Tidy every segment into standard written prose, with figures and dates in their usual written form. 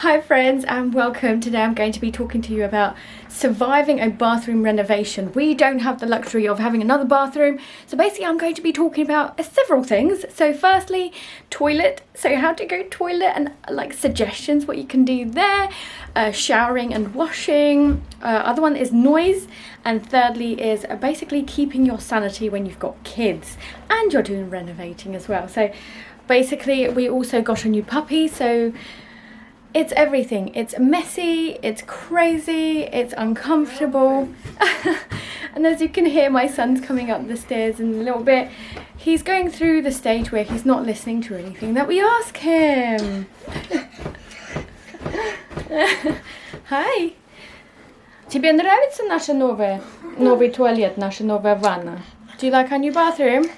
Hi friends and welcome. Today I'm going to be talking to you about surviving a bathroom renovation. We don't have the luxury of having another bathroom, so basically I'm going to be talking about several things. So firstly, toilet, so how to go toilet and like suggestions what you can do there, showering and washing, other one is noise, and thirdly is basically keeping your sanity when you've got kids and you're doing renovating as well. So basically we also got a new puppy, so it's everything. It's messy, it's crazy, it's uncomfortable. And as you can hear, my son's coming up the stairs in a little bit. He's going through the stage where he's not listening to anything that we ask him. Hi. Тебе нравится наша новый туалет, наша новая ванна? Do you like our new bathroom?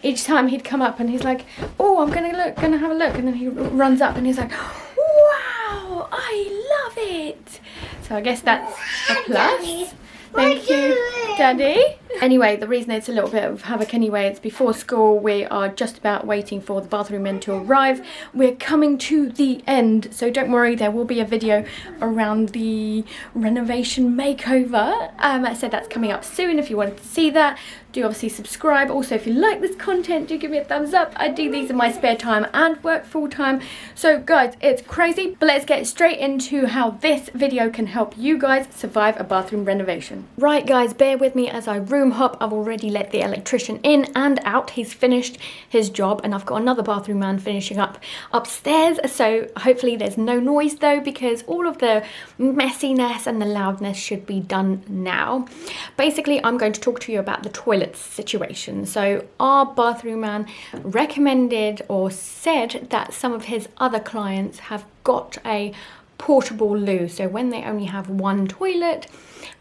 Each time he'd come up and he's like, oh, I'm gonna have a look, and then he runs up and he's like, wow, I love it. So I guess that's a plus. Thank you, Daddy. Anyway, the reason it's a little bit of havoc anyway, it's before school. We are just about waiting for the bathroom men to arrive. We're coming to the end, so don't worry, there will be a video around the renovation makeover. I said that's coming up soon. If you wanted to see that, do obviously subscribe. Also, if you like this content, do give me a thumbs up. I do these in my spare time and work full time. So guys, it's crazy, but let's get straight into how this video can help you guys survive a bathroom renovation. Right guys, bear with me as I room hop. I've already let the electrician in and out. He's finished his job, and I've got another bathroom man finishing up upstairs. So hopefully there's no noise though, because all of the messiness and the loudness should be done now. Basically, I'm going to talk to you about the toilet situation. So our bathroom man recommended or said that some of his other clients have got a portable loo. So when they only have one toilet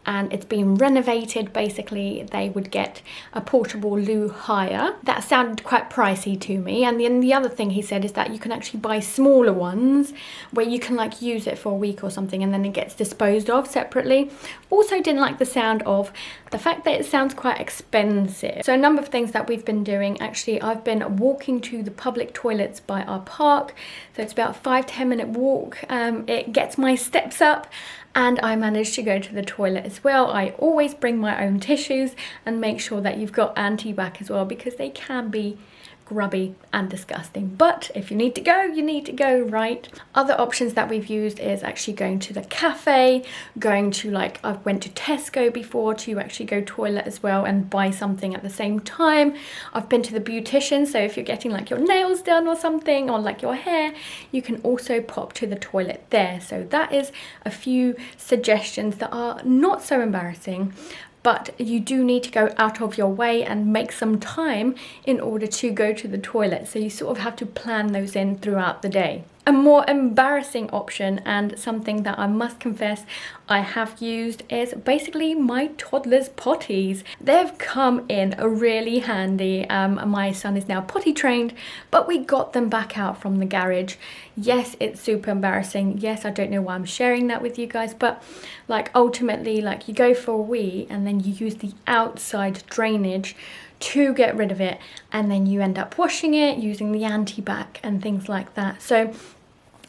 and it's been renovated, basically they would get a portable loo hire. That sounded quite pricey to me. And then the other thing he said is that you can actually buy smaller ones where you can like use it for a week or something and then it gets disposed of separately. Also didn't like the sound of the fact that it sounds quite expensive. So a number of things that we've been doing, actually I've been walking to the public toilets by our park. So it's about a 5-10 minute walk. It gets my steps up, and I managed to go to the toilet as well. I always bring my own tissues and make sure that you've got anti-bac as well, because they can be grubby and disgusting. But if you need to go, you need to go, right? Other options that we've used is actually going to the cafe, going to like, I went to Tesco before to actually go toilet as well and buy something at the same time. I've been to the beautician, so if you're getting like your nails done or something, or like your hair, you can also pop to the toilet there. So that is a few suggestions that are not so embarrassing, but you do need to go out of your way and make some time in order to go to the toilet. So you sort of have to plan those in throughout the day. A more embarrassing option, and something that I must confess I have used, is basically my toddler's potties. They've come in really handy. My son is now potty trained, but we got them back out from the garage. Yes, it's super embarrassing. Yes, I don't know why I'm sharing that with you guys, but like ultimately, like you go for a wee and then you use the outside drainage to get rid of it, and then you end up washing it using the anti-bac and things like that. So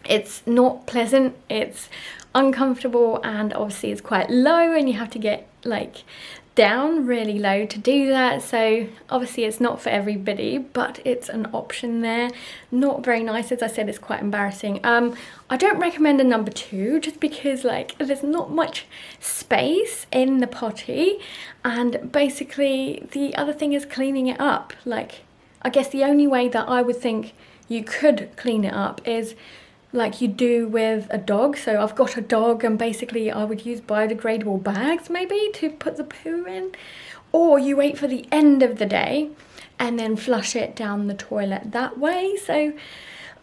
it's not pleasant, it's uncomfortable, and obviously it's quite low and you have to get like down really low to do that. So obviously it's not for everybody, but it's an option there. Not very nice. As I said, it's quite embarrassing. I don't recommend a number 2 just because like there's not much space in the potty, and basically the other thing is cleaning it up. Like I guess the only way that I would think you could clean it up is like you do with a dog. So I've got a dog, and basically I would use biodegradable bags maybe to put the poo in, or you wait for the end of the day and then flush it down the toilet that way. So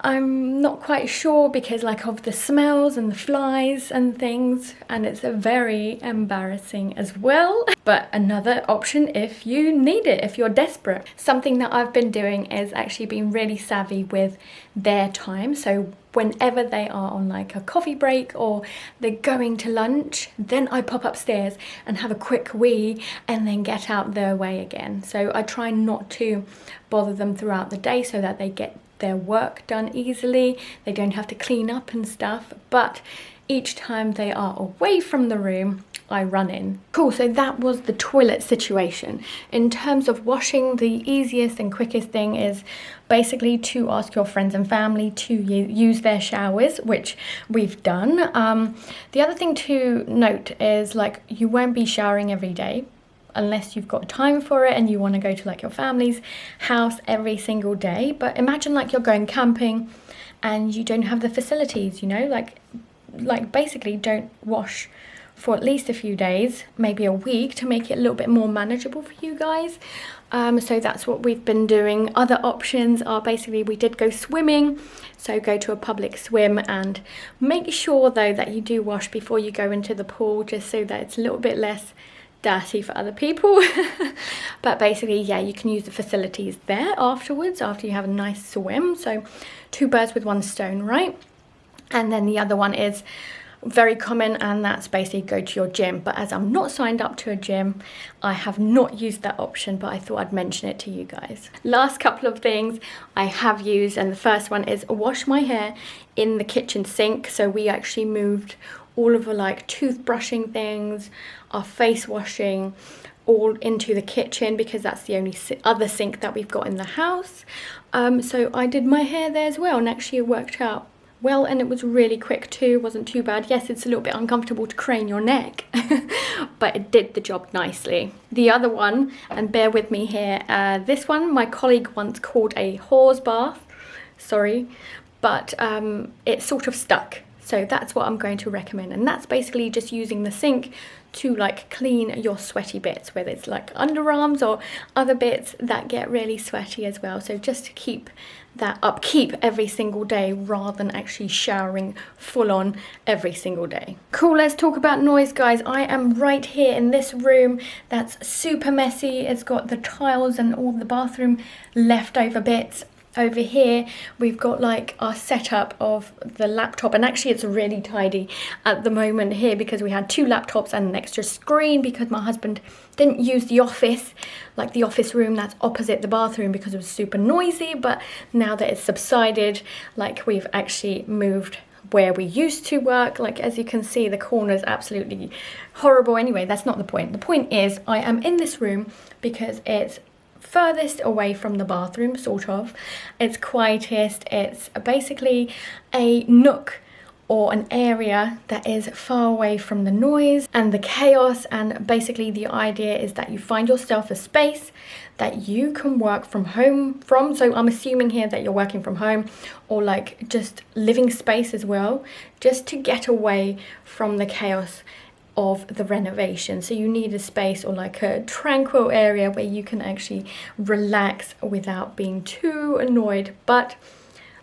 I'm not quite sure because like of the smells and the flies and things, and it's very embarrassing as well. But another option if you need it, if you're desperate. Something that I've been doing is actually being really savvy with their time. So whenever they are on like a coffee break or they're going to lunch, then I pop upstairs and have a quick wee and then get out their way again. So I try not to bother them throughout the day so that they get their work done easily. They don't have to clean up and stuff, but each time they are away from the room, I run in. Cool, so that was the toilet situation. In terms of washing, the easiest and quickest thing is basically to ask your friends and family to use their showers, which we've done. The other thing to note is, like, you won't be showering every day unless you've got time for it and you want to go to like your family's house every single day. But imagine like you're going camping and you don't have the facilities, you know, like basically don't wash for at least a few days, maybe a week, to make it a little bit more manageable for you guys. So that's what we've been doing. Other options are basically, we did go swimming, so go to a public swim, and make sure though that you do wash before you go into the pool, just so that it's a little bit less dirty for other people. But basically, yeah, you can use the facilities there afterwards, after you have a nice swim. So 2 birds with 1 stone, right? And then the other one is very common, and that's basically go to your gym. But as I'm not signed up to a gym, I have not used that option, but I thought I'd mention it to you guys. Last couple of things I have used, and the first one is wash my hair in the kitchen sink. So we actually moved all of the like toothbrushing things, our face washing, all into the kitchen, because that's the only other sink that we've got in the house. So I did my hair there as well, and actually it worked out well, and it was really quick too, wasn't too bad. Yes, it's a little bit uncomfortable to crane your neck, but it did the job nicely. The other one, and bear with me here, this one my colleague once called a hawes bath, sorry, but it sort of stuck. So that's what I'm going to recommend, and that's basically just using the sink to like clean your sweaty bits, whether it's like underarms or other bits that get really sweaty as well. So just to keep that upkeep every single day, rather than actually showering full on every single day. Cool, let's talk about noise, guys. I am right here in this room that's super messy. It's got the tiles and all the bathroom leftover bits. Over here we've got like our setup of the laptop, and actually it's really tidy at the moment here because we had 2 laptops and an extra screen, because my husband didn't use the office, like the office room that's opposite the bathroom, because it was super noisy. But now that it's subsided, like we've actually moved where we used to work. Like as you can see, the corner is absolutely horrible. Anyway, that's not the point. The point is I am in this room because it's furthest away from the bathroom, sort of. It's quietest. It's basically a nook or an area that is far away from the noise and the chaos. And basically the idea is that you find yourself a space that you can work from home from. So I'm assuming here that you're working from home, or like just living space as well, just to get away from the chaos of the renovation. So you need a space or like a tranquil area where you can actually relax without being too annoyed. But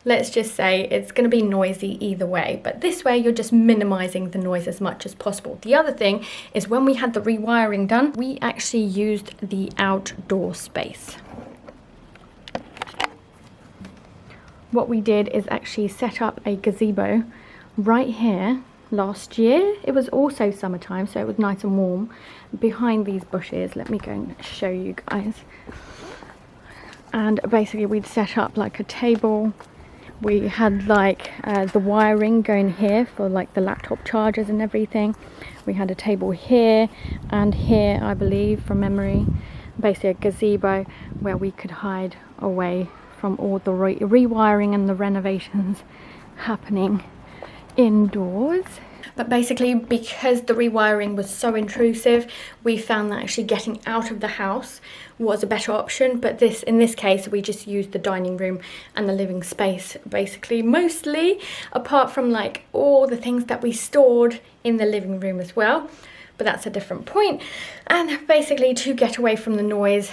let's just say it's going to be noisy either way, but this way you're just minimizing the noise as much as possible. The other thing is, when we had the rewiring done, we actually used the outdoor space. What we did is actually set up a gazebo right here. Last year it was also summertime, so it was nice and warm behind these bushes. Let me go and show you guys. And basically we'd set up like a table. We had like the wiring going here for like the laptop chargers and everything. We had a table here and here, I believe, from memory. Basically a gazebo where we could hide away from all the rewiring and the renovations happening indoors. But basically, because the rewiring was so intrusive, we found that actually getting out of the house was a better option. But in this case, we just used the dining room and the living space, basically, mostly, apart from like all the things that we stored in the living room as well. But that's a different point. And basically, to get away from the noise,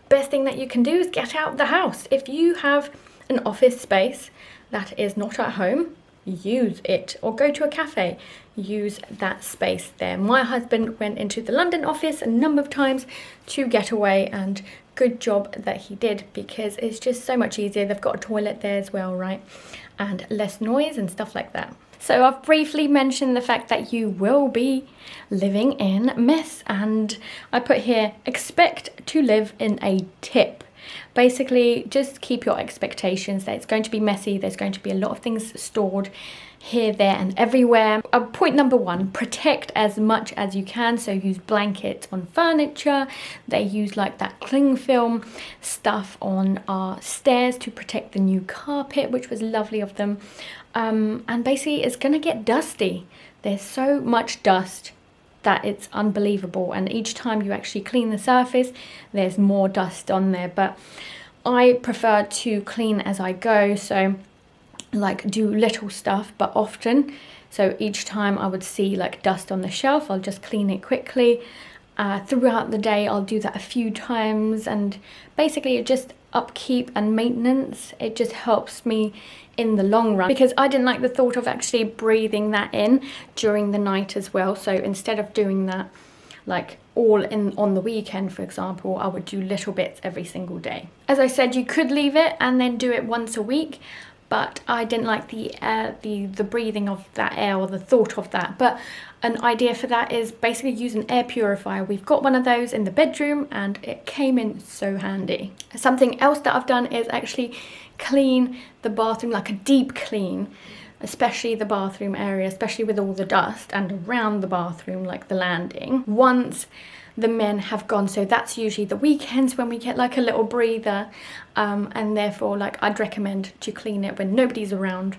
best thing that you can do is get out of the house. If you have an office space that is not at home, use it, or go to a cafe, use that space there. My husband went into the London office a number of times to get away, and good job that he did, because it's just so much easier. They've got a toilet there as well, right, and less noise and stuff like that. So I've briefly mentioned the fact that you will be living in mess, and I put here, expect to live in a tip. Basically, just keep your expectations that it's going to be messy, there's going to be a lot of things stored here, there and everywhere. Point number one, protect as much as you can. So use blankets on furniture. They use like that cling film stuff on our stairs to protect the new carpet, which was lovely of them. And basically it's gonna get dusty. There's so much dust that it's unbelievable, and each time you actually clean the surface there's more dust on there. But I prefer to clean as I go, so like do little stuff but often. So each time I would see like dust on the shelf, I'll just clean it quickly. Throughout the day I'll do that a few times, and basically it just upkeep and maintenance, it just helps me in the long run, because I didn't like the thought of actually breathing that in during the night as well. So instead of doing that like all in on the weekend, for example, I would do little bits every single day. As I said, you could leave it and then do it once a week, but I didn't like the breathing of that air, or the thought of that. But an idea for that is basically use an air purifier. We've got one of those in the bedroom and it came in so handy. Something else that I've done is actually clean the bathroom, like a deep clean, especially the bathroom area, especially with all the dust, and around the bathroom, like the landing, once the men have gone. So that's usually the weekends when we get like a little breather, and therefore like I'd recommend to clean it when nobody's around,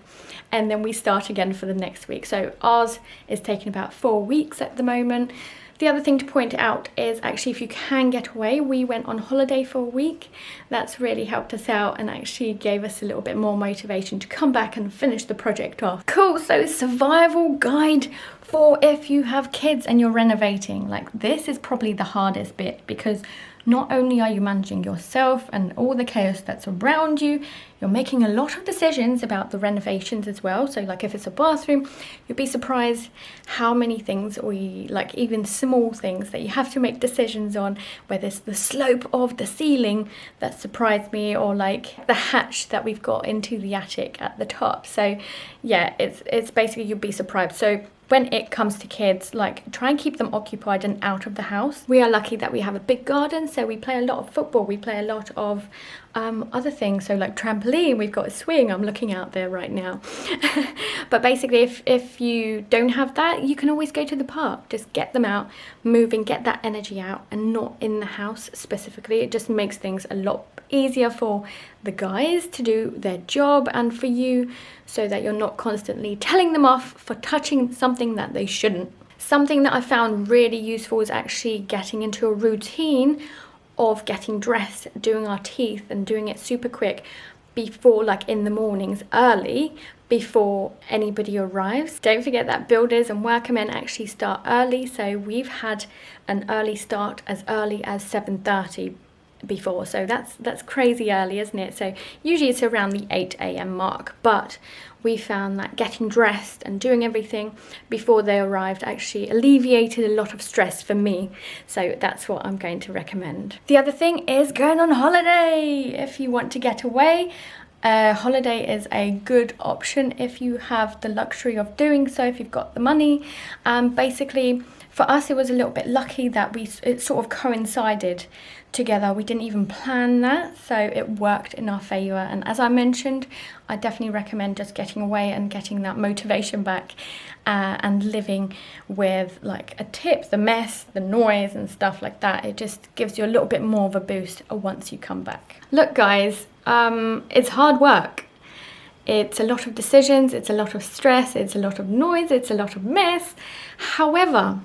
and then we start again for the next week. So ours is taking about 4 weeks at the moment. The other thing to point out is actually, if you can get away, we went on holiday for a week. That's really helped us out and actually gave us a little bit more motivation to come back and finish the project off. Cool, so survival guide for if you have kids and you're renovating. Like, this is probably the hardest bit, because not only are you managing yourself and all the chaos that's around you, you're making a lot of decisions about the renovations as well. So like if it's a bathroom, you'd be surprised how many things, or like even small things that you have to make decisions on, whether it's the slope of the ceiling that surprised me, or like the hatch that we've got into the attic at the top. So yeah, it's basically, you'd be surprised. So when it comes to kids, like, try and keep them occupied and out of the house. We are lucky that we have a big garden, so we play a lot of football, we play a lot of other things, so like trampoline, we've got a swing, I'm looking out there right now. But basically, if you don't have that, you can always go to the park. Just get them out, moving, get that energy out, and not in the house specifically. It just makes things a lot easier for the guys to do their job, and for you, so that you're not constantly telling them off for touching something that they shouldn't. Something that I found really useful is actually getting into a routine of getting dressed, doing our teeth, and doing it super quick before, like in the mornings, early, before anybody arrives. Don't forget that builders and workmen actually start early, so we've had an early start as early as 7:30 before, so that's crazy early, isn't it? So usually it's around the 8 AM mark, but we found that getting dressed and doing everything before they arrived actually alleviated a lot of stress for me, so that's what I'm going to recommend. The other thing is going on holiday. If you want to get away, holiday is a good option if you have the luxury of doing so, if you've got the money. Basically, for us, it was a little bit lucky that it sort of coincided together. We didn't even plan that, so it worked in our favor. And as I mentioned, I definitely recommend just getting away and getting that motivation back, and living with like a tip, the mess, the noise and stuff like that. It just gives you a little bit more of a boost once you come back. Look guys, it's hard work. It's a lot of decisions, it's a lot of stress, it's a lot of noise, it's a lot of mess. However,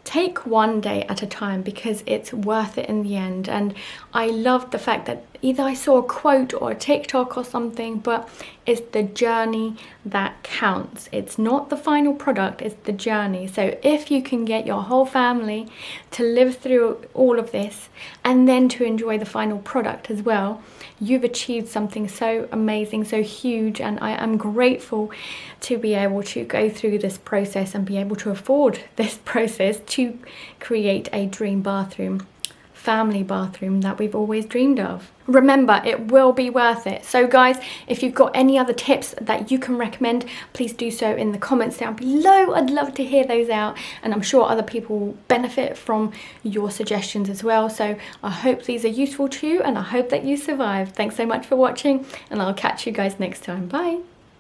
take one day at a time, because it's worth it in the end. And I loved the fact that either I saw a quote or a TikTok or something, but it's the journey that counts. It's not the final product, it's the journey. So if you can get your whole family to live through all of this and then to enjoy the final product as well, you've achieved something so amazing, so huge. And I am grateful to be able to go through this process and be able to afford this process to create a dream bathroom family bathroom that we've always dreamed of. Remember, it will be worth it. So guys, if you've got any other tips that you can recommend, please do so in the comments down below. I'd love to hear those out, and I'm sure other people will benefit from your suggestions as well. So I hope these are useful to you, and I hope that you survive. Thanks so much for watching, and I'll catch you guys next time. Bye.